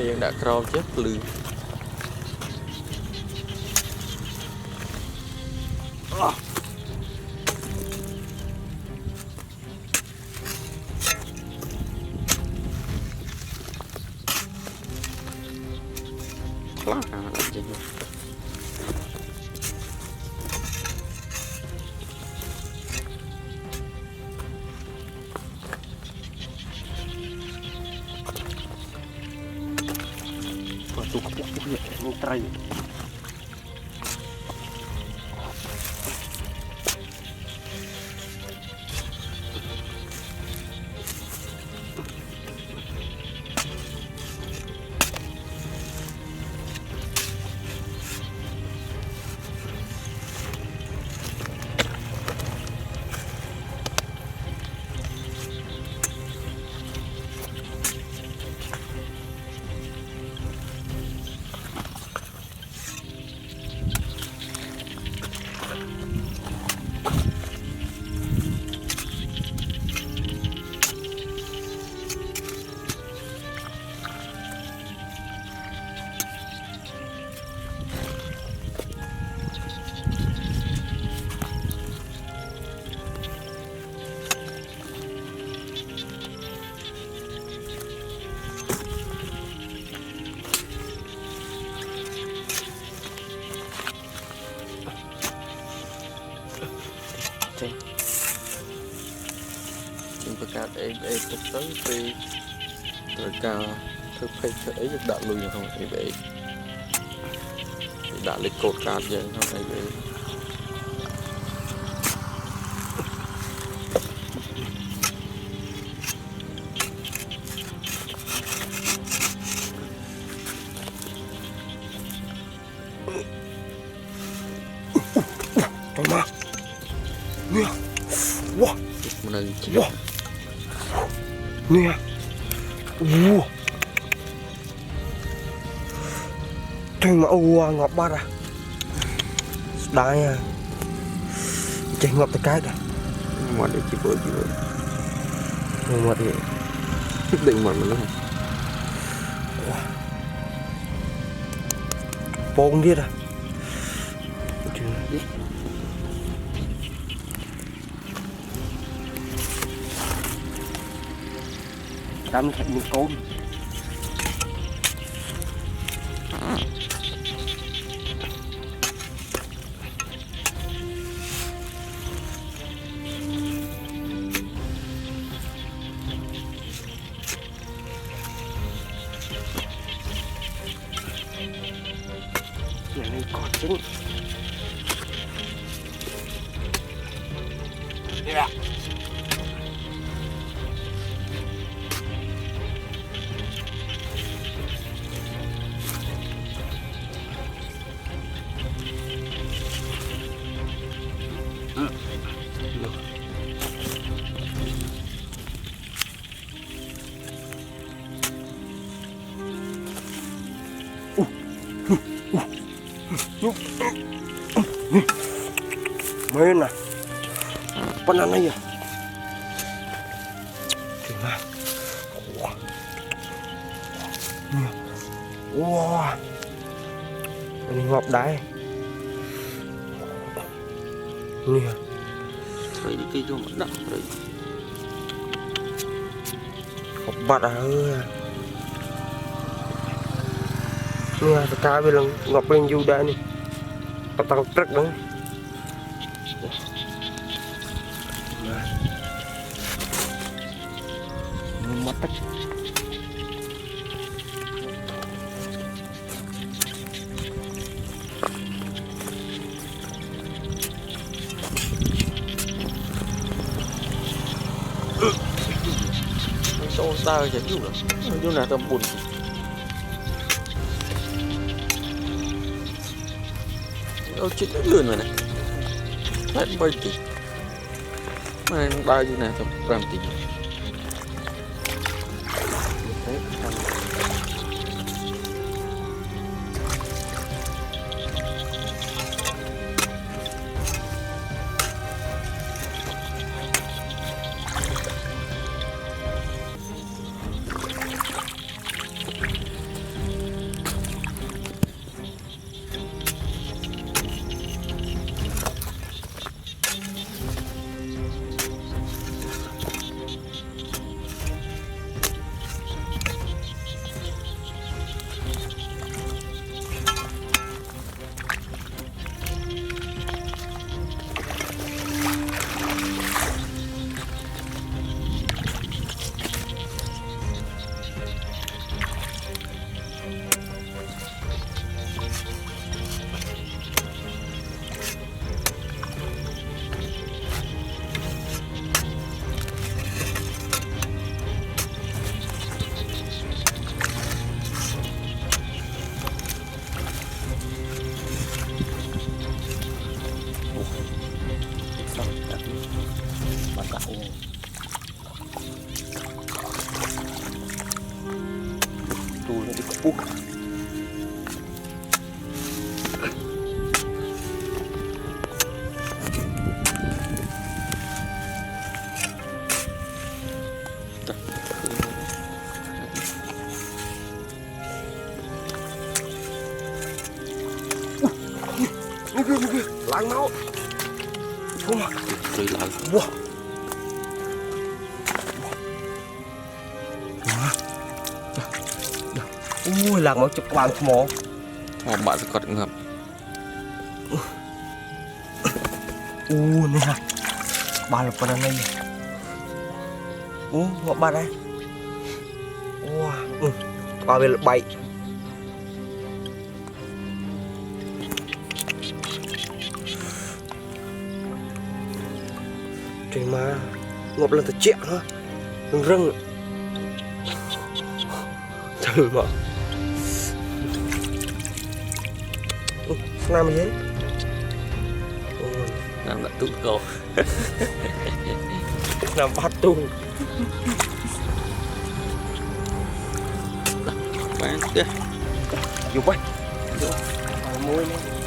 bây đã cào chết lư tụt cục nhẹ một trai cát em thực tới thì rồi cao thực phải ấy được đạn lùi không em ấy đạn lịch cột cát vậy không em ấy Toma. Nè. Wow. Wow. Nè. Trời mà ngọt ba ra. Đai à. Chạy ngọt tới cái đó. Ngọt để chỉ vừa. Ngọt thì quyết định ngọt luôn. Bông biết à. Đâm thành một con này còn trứng yeah. Main lah, panas aja. Gimana? Wah, ini ngọc đáy. Nè. Rồi đi kia cho mặt đất rồi. Ngọc bát à ơi. Nè, cái bên lưng ngọc lên du đá này. Tăng trắc đó. Mất tất. Sao sao vậy chứ nữa? Vô nào tầm buồn. Ô chết nó lươn rồi này. Hết bay tí. Mà bao nhiêu nào tầm làm tí. Lang máu. Không à. Rồi lại. Wow. Ui, lang máu chụp vàng mỏ. Họ bạn sẽ cọt ngập. Nè. Ba là con này. Ngọc ba đây. Wow. Ba về là 7. Trời mà Ngọc lần thật chẹo nữa. Rừng rừng. Trời mà. Làm gì? Làm đã tụt cổ. Làm bắt tung. Bán kia. Dùng quay. Môi này.